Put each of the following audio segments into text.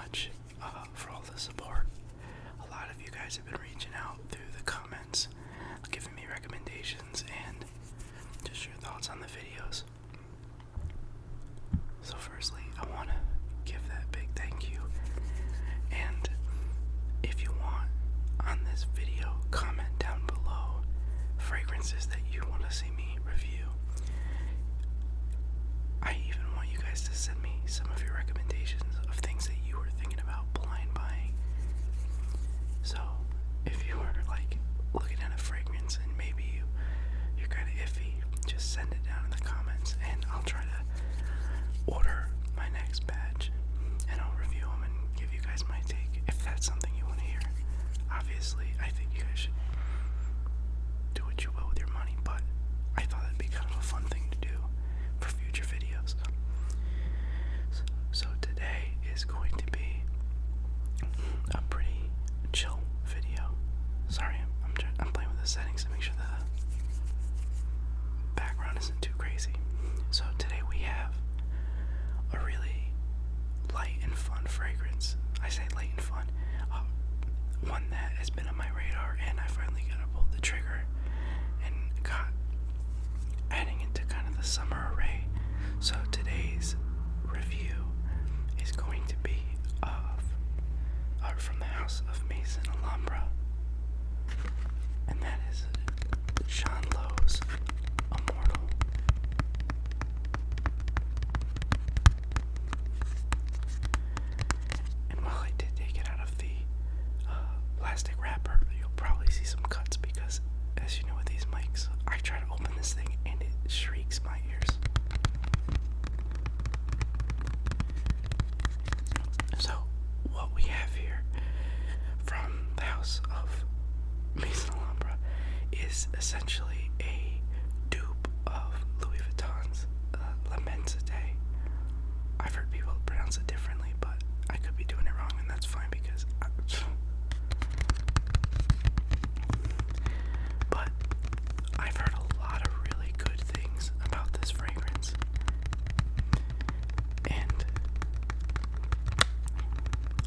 much for all the support. A lot of you guys have been reaching out through the comments, giving me recommendations, and just your thoughts on the videos. So firstly, I want to give that big thank you. And if you want, on this video, comment down below fragrances that you want to see me review. I even want you guys to send me some of your recommendations of things that you were thinking about blind buying. So if you were like looking at a fragrance and maybe you're kind of iffy, just send it down in the comments and I'll try to order my next batch and I'll review them and give you guys my take if that's something you want to hear. Obviously, I think you guys should do what you will with your money, but I thought it'd be kind of a fun thing to do for future videos. So today is going to be a pretty chill video. Sorry, I'm playing with the settings to make sure the background isn't too crazy. So today we have a really light and fun fragrance. I say light and fun. One that has been on my radar, and I finally got to pull the trigger and got adding it to kind of the summer array. So today's review is going to be from the house of Maison Alhambra, and that is Sean Lowe's Immortel. And while I did take it out of the plastic wrapper, you'll probably see some cuts because, as you know with these mics, I try to open this thing and it shrieks my ears. So what we have here from the house of Maison Alhambra is essentially a dupe of Louis Vuitton's La Mentité. I've heard people pronounce it differently, but I could be doing it wrong, and that's fine because but I've heard a lot of really good things about this fragrance, and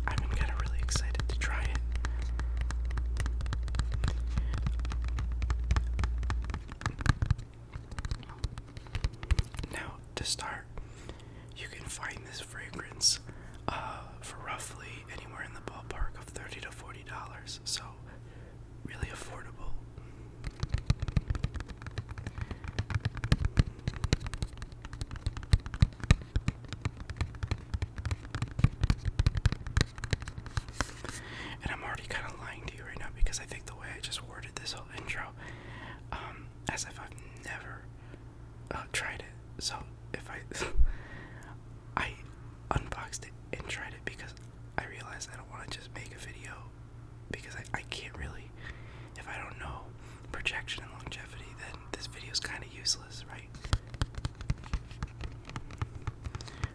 I've been kind of really excited to try it. Now, to start, you can find this fragrance for roughly anywhere in the ballpark of $30 to $40, so really affordable. And I'm already kind of lying to you right now because I think the way I just worded this whole intro, as if I've never tried it. So if I unboxed it and tried it because I realized I don't want to just make a video because I can't really, if I don't know projection and longevity, then this video is kind of useless, right?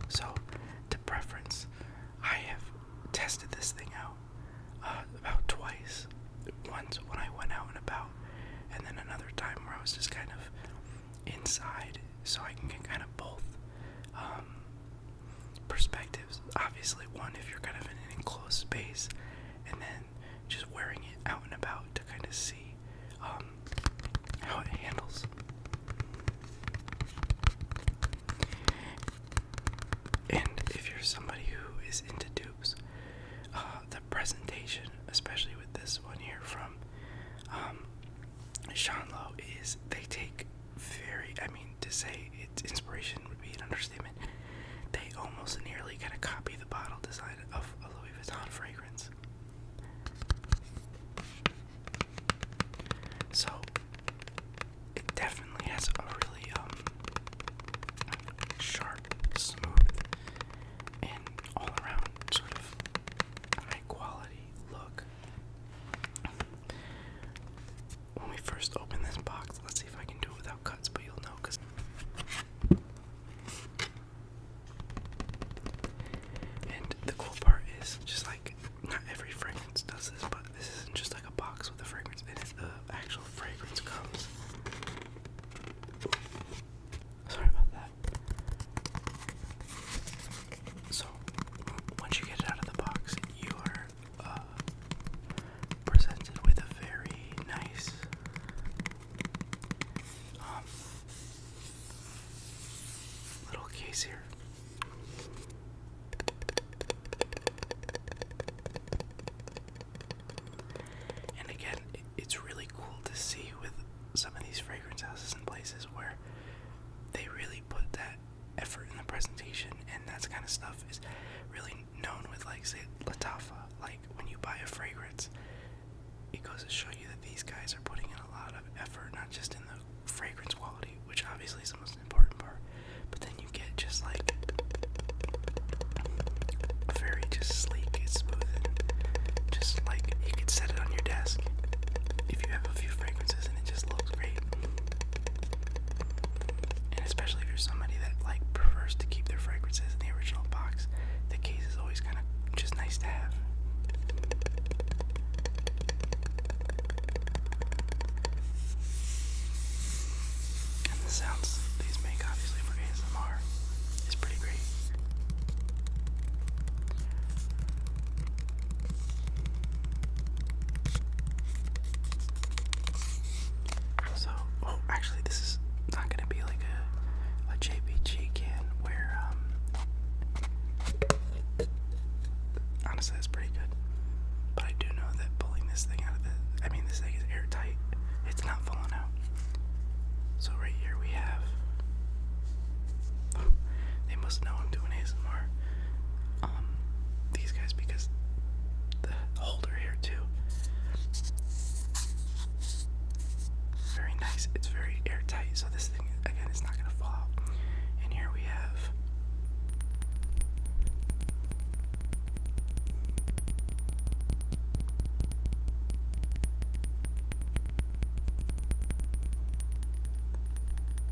So, to preference, I have tested this thing out about twice. Once when I went out and about, and then another time where I was just kind of inside, so I can get kind of both perspectives. Obviously, one if you're kind of in an enclosed space, and then just wearing it out and about to kind of see how it handles. And if you're somebody who is into dupes, the presentation, especially with this one here from Sean Lowe, is they take to say its inspiration would be an understatement. They almost nearly kind of copy the bottle design of a Louis Vuitton fragrance. So it definitely has a really sharp, smooth, and all around sort of high quality look. When we first open this box, let's see if I can do it without cuts, but you'll know because of stuff is really known with, like, say, Latafa. Like, when you buy a fragrance, it goes to show you that these guys are putting in a lot of effort, not just in the fragrance quality, which obviously is the most important part, but then you get just like a very just sleek and smooth, and just like you could set it on your desk if you have a few fragrances, and it just looks great. And especially if you're somebody that like prefers to keep their fragrances in the original box, the case is always kind of just nice to have. And the sounds these make, obviously, for ASMR is pretty great. So, oh, actually, this is not going to be like a JPG can where, honestly, that's pretty good. But I do know that pulling this thing out of this thing is airtight. It's not falling out. So right here we have, they must know I'm doing ASMR. These guys, because the holder here too, very nice. It's very airtight, so this thing, again, is not gonna fall out. And here we have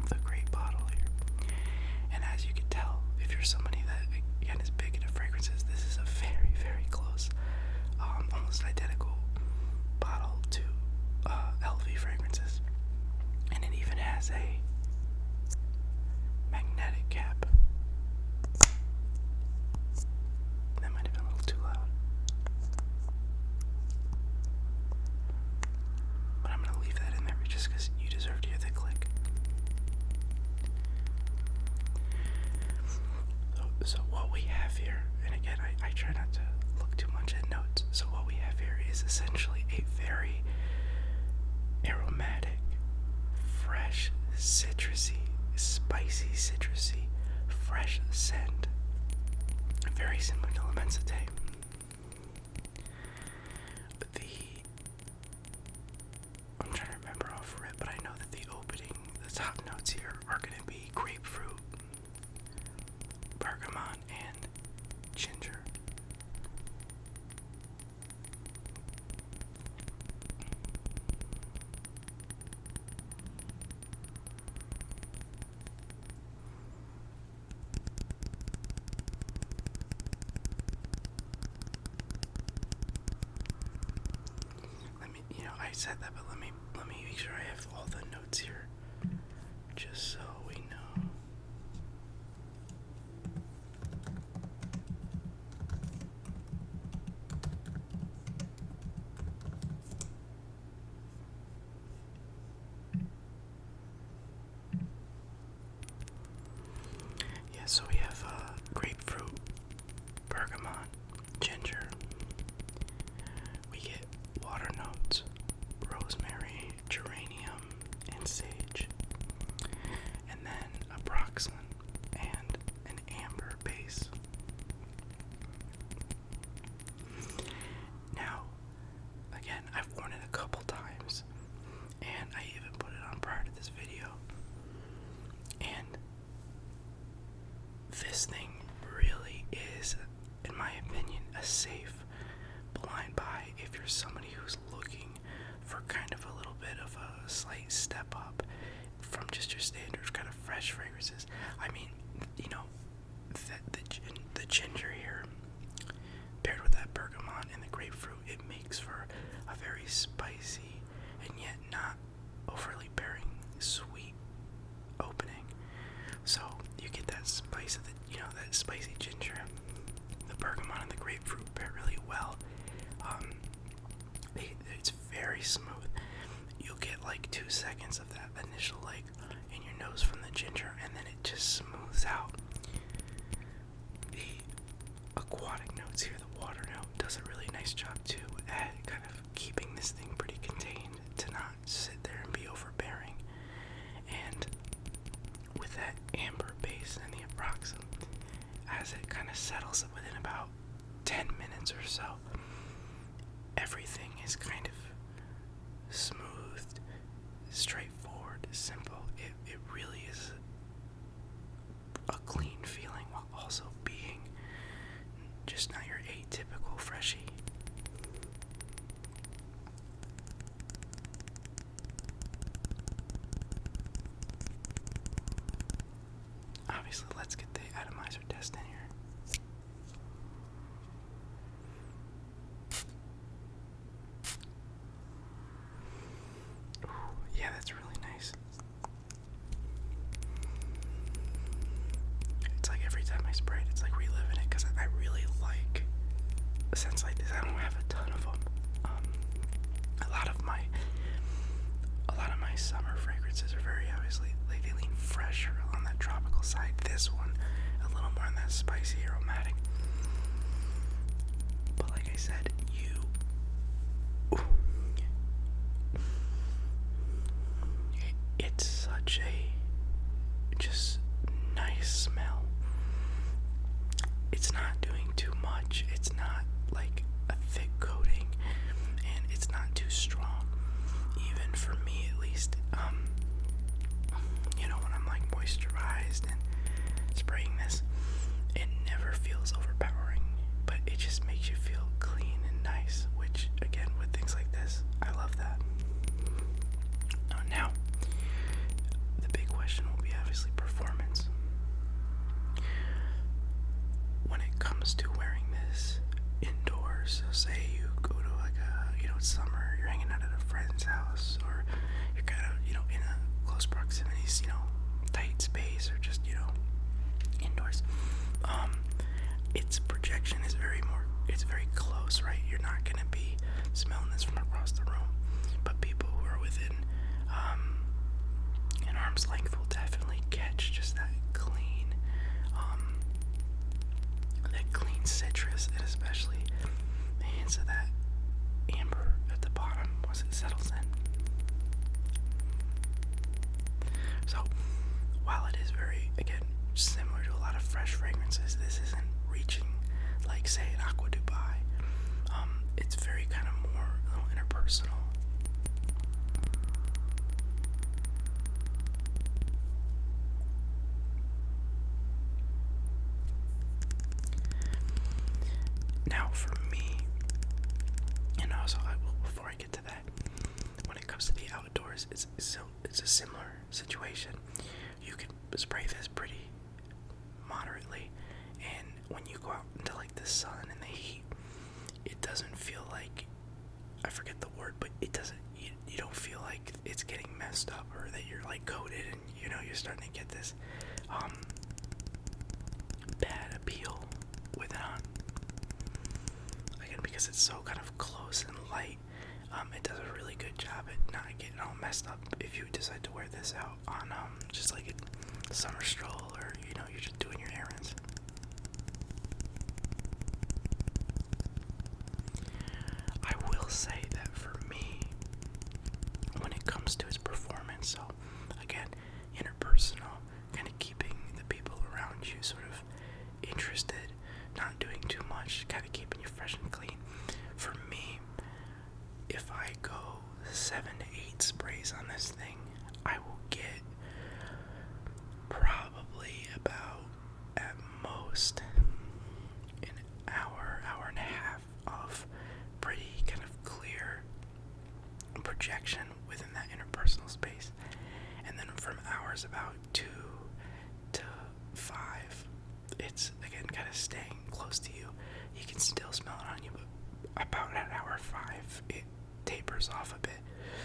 the great bottle here. And as you can tell, if you're somebody that, again, is big into fragrances, this is a very, very close, almost identical bottle to LV fragrances. And it even has a magnetic cap. That might have been a little too loud. But I'm going to leave that in there just because you deserve to hear the click. So what we have here, and again, I try not to look too much at notes. So what we have here is essentially a very aromatic, fresh, citrusy, spicy, citrusy, fresh scent. Very similar to L'Immensité. I'm trying to remember off rip, but I know that the top notes here are going to be grapefruit, bergamot, and ginger. I said that, but let me make sure I have all the notes here, just so we know. Yeah, so we have grapefruit, bergamot, ginger. We get water notes, rosemary, geranium, and sage, and then a broxin and an amber base. Now, again, I've worn it a couple times, and I even put it on prior to this video, and this thing really is, in my opinion, a safe blind buy if you're somebody who's looking for kind of a little bit of a slight step up from just your standard kind of fresh fragrances. I mean, you know, the ginger here paired with that bergamot and the grapefruit, it makes for a very spicy and yet not overly bearing sweet opening. So you get that spice of that spicy ginger, the bergamot and the grapefruit pair really well. It's very smooth. You'll get like 2 seconds of that initial like in your nose from the ginger, and then it just smooths out. The aquatic notes here, the water note, does a really nice job too at kind of keeping this thing pretty contained to not sit there and be overbearing. And with that amber base and the approximate, as it kind of settles within about 10 minutes or so, everything is kind of smoothed, straightforward, simple. It really is a clean feeling while also being just not your atypical freshie. Obviously, let's get the atomizer test in here. Ooh, yeah, that's really nice. It's like every time I spray it, it's like reliving it, because I really like scents like this. I don't have a ton of them. A lot of my summer fragrances are very obviously, like, they lean fresher on that tropical side. This one, a little more on that spicy aromatic. But like I said, it's such a just nice smell. It's not doing too much. It's not like a thick coating, and it's not too strong. Even for me, at least, when I'm like moisturized and spraying this, it never feels overpowering, but it just makes you feel clean and nice, which, again, with things like this, I love that. Now, the big question will be obviously performance. When it comes to wearing this indoors, so say you go to it's summer, you're hanging out at a friend's house, or you're kind of, in a close proximity, tight space, or just, indoors. Its projection is it's very close, right? You're not going to be smelling this from across the room, but people who are within an arm's length will definitely catch just that clean citrus, and especially the hints of that amber at the bottom once it settles in. So, while it is very, again, similar to a lot of fresh fragrances, this isn't reaching like, say, an Aqua Dubai. It's very kind of more a little interpersonal. Now, for me, before I get to that, when it comes to the outdoors, it's a similar situation. You can spray this pretty moderately, and when you go out into like the sun and the heat, it doesn't feel like, I forget the word, but it doesn't, you don't feel like it's getting messed up, or that you're like coated and you're starting to get this bad appeal with it on. Again, because it's so kind of close and light, it does a really good job at not getting all messed up if you decide to wear this out on just like a summer stroll, or you're just doing your errands. I will say that for me, when it comes to its performance, so again, interpersonal, kind of keeping the people around you sort of interested, not doing too much, kind of keeping you fresh and clean. For me, if I go 7 to 8 sprays on this thing, I will get probably about, at most, an hour and a half of pretty kind of clear projection within that interpersonal space. And then from hours about 2 to 5, it's, again, kind of staying close to you. You can still smell it on you, but about at hour 5, it tapers off a bit.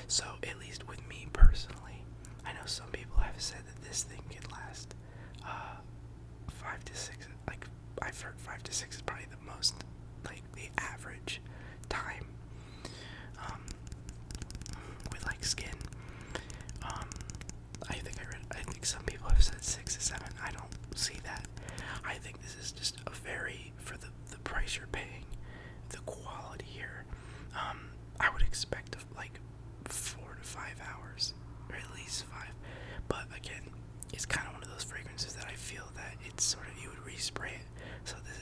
So, at least with me personally, I know some people have said that this thing can last 5 to 6. Like, I've heard 5 to 6 is probably the most, like, the average time with, like, skin. I think some people have said 6 to 7. I don't see that. I think this is just a very, for the price you're paying, the quality here, I would expect like 4 to 5 hours, or at least 5. But again, it's kind of one of those fragrances that I feel that it's sort of, you would respray it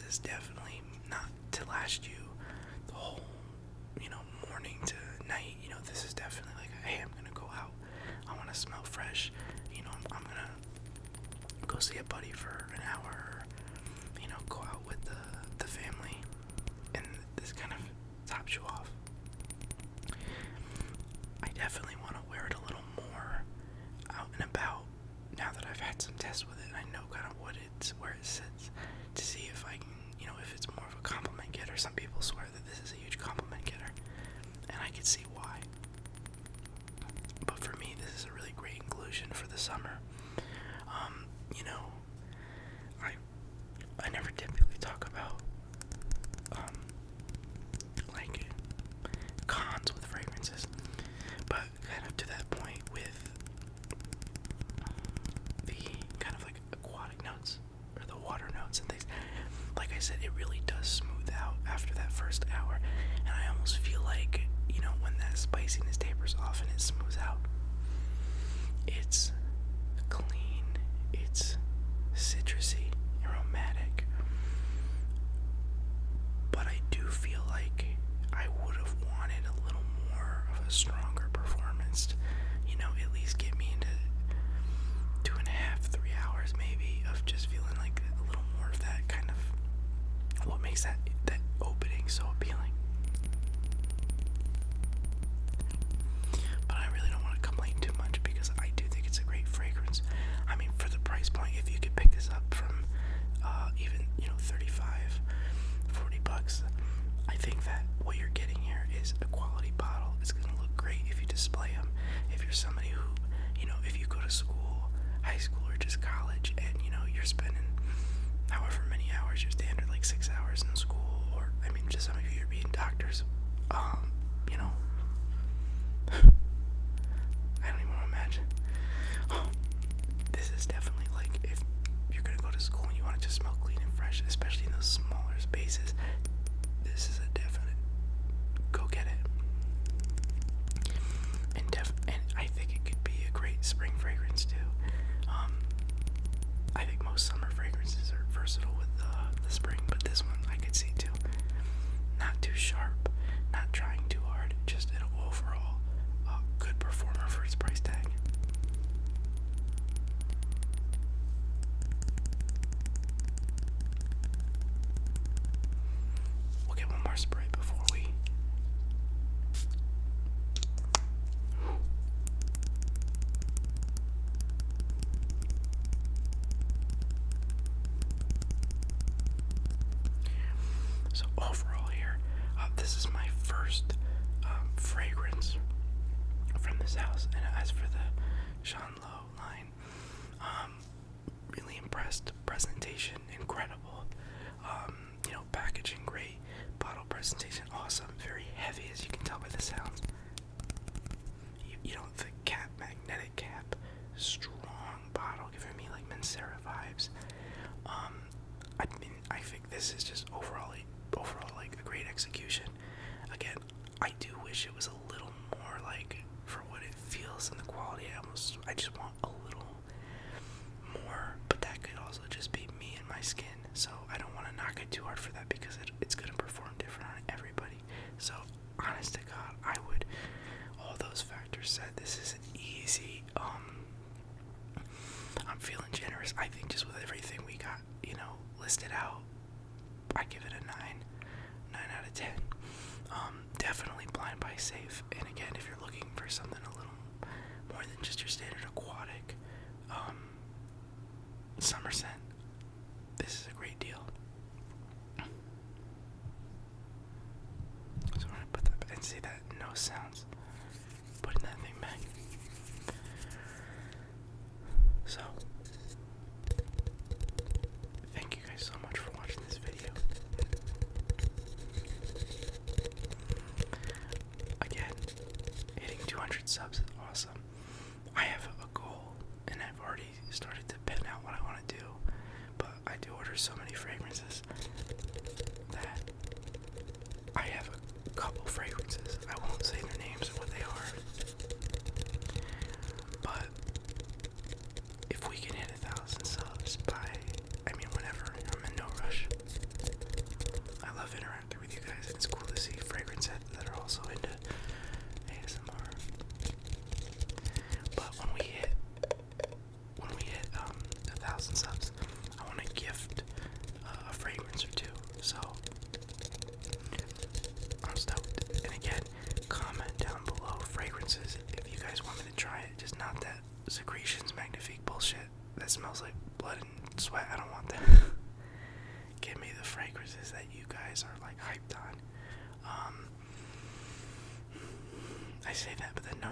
is definitely not to last you the whole, morning to night. This is definitely like, hey, I'm gonna go out. I want to smell fresh. I'm gonna go see a buddy for an hour. Or, go out with the family, and this kind of tops you off. I definitely want to wear it a little more out and about now that I've had some tests with it. I know kind of where it sits, to see if I can, if it's more of a compliment getter. Some people swear that this is a huge compliment getter, and I can see why. But for me, this is a really great inclusion for the summer. I never typically talk about like cons with fragrances, but kind of to that point with the kind of like aquatic notes or the water notes and things. Like I said, it really does smooth out after that first hour, and I almost feel like, when that spiciness tapers off and it smooths out, it's clean, it's citrusy, aromatic, but I do feel like I would have wanted a little more of a stronger performance, at least get me into 2.5, 3 hours maybe of just feeling like a little more of that kind of what makes that opening so appealing. But I really don't want to complain too much, because I do think it's a great fragrance. I mean, for the price point, if you could pick this up from even, $35, $40, I think that what you're getting here is a quality bottle. It's going to look great if you display them. If you're somebody who, if you go to school, high school, or just college, and, you're spending however many hours, your standard, like 6 hours in school, or, just some of you are being doctors, I don't even want to imagine. This is definitely like, if you're going to go to school and you want it to smell clean and fresh, especially in those smaller spaces, this is a definite go get it. And I think it could be a great spring fragrance too. I think most summer fragrances are versatile with the spring, but this one I could see too. Not too sharp, not trying too hard, just an overall good performer for its price tag. We'll get one more spray before we... So overall here, this is my first fragrance from this house, and as for the Lowe line, really impressed. Presentation incredible, packaging great, bottle presentation awesome, very heavy as you can tell by the sounds. The cap, magnetic cap, strong bottle, giving me like Mancera vibes. I think this is just overall like a great execution. Again, I do wish it was a little more like, for what it feels and the quality. I just want a little more, but that could also just be me and my skin. So I don't want to knock it too hard for that, because it's going to perform different on everybody. So honest to God, I would, all those factors said, this is an easy, I'm feeling generous. I think just with everything we got, listed out, I give it a 9 out of 10. Definitely blind buy safe. And again, if you're looking for something a little more than just your standard aquatic summer scent, this is a great deal. So we're gonna put that back and see that no sounds. Putting that thing back. So thank you guys so much for watching this video. Again, hitting 200 subs is awesome. I have a goal, and I've already started to pen out what I want to do, but I do order so many fragrances that I have a couple fragrances. I won't say their names or what they are, but if we can hit 1,000 subs by, whenever, I'm in no rush.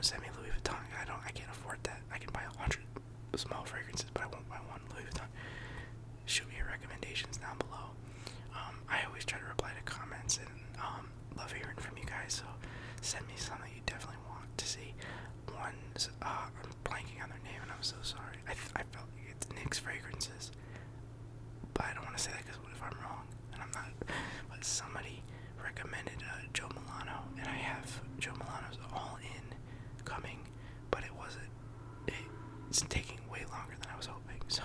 send me Louis Vuitton. I can't afford that. I can buy 100 small fragrances, but I won't buy one Louis Vuitton. Shoot me your recommendations down below. I always try to reply to comments and love hearing from you guys, so send me some that you definitely want to see. One's, I'm blanking on their name and I'm so sorry. I felt like it's NYX Fragrances, but I don't want to say that because what if I'm wrong? And I'm not. But somebody recommended Joe Milano, and I have Joe Milano's All In coming, but it's taking way longer than I was hoping, so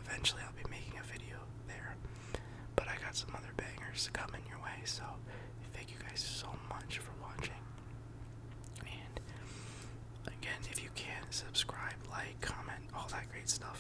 eventually I'll be making a video there. But I got some other bangers coming your way, so thank you guys so much for watching. And again, if you can, subscribe, like, comment, all that great stuff.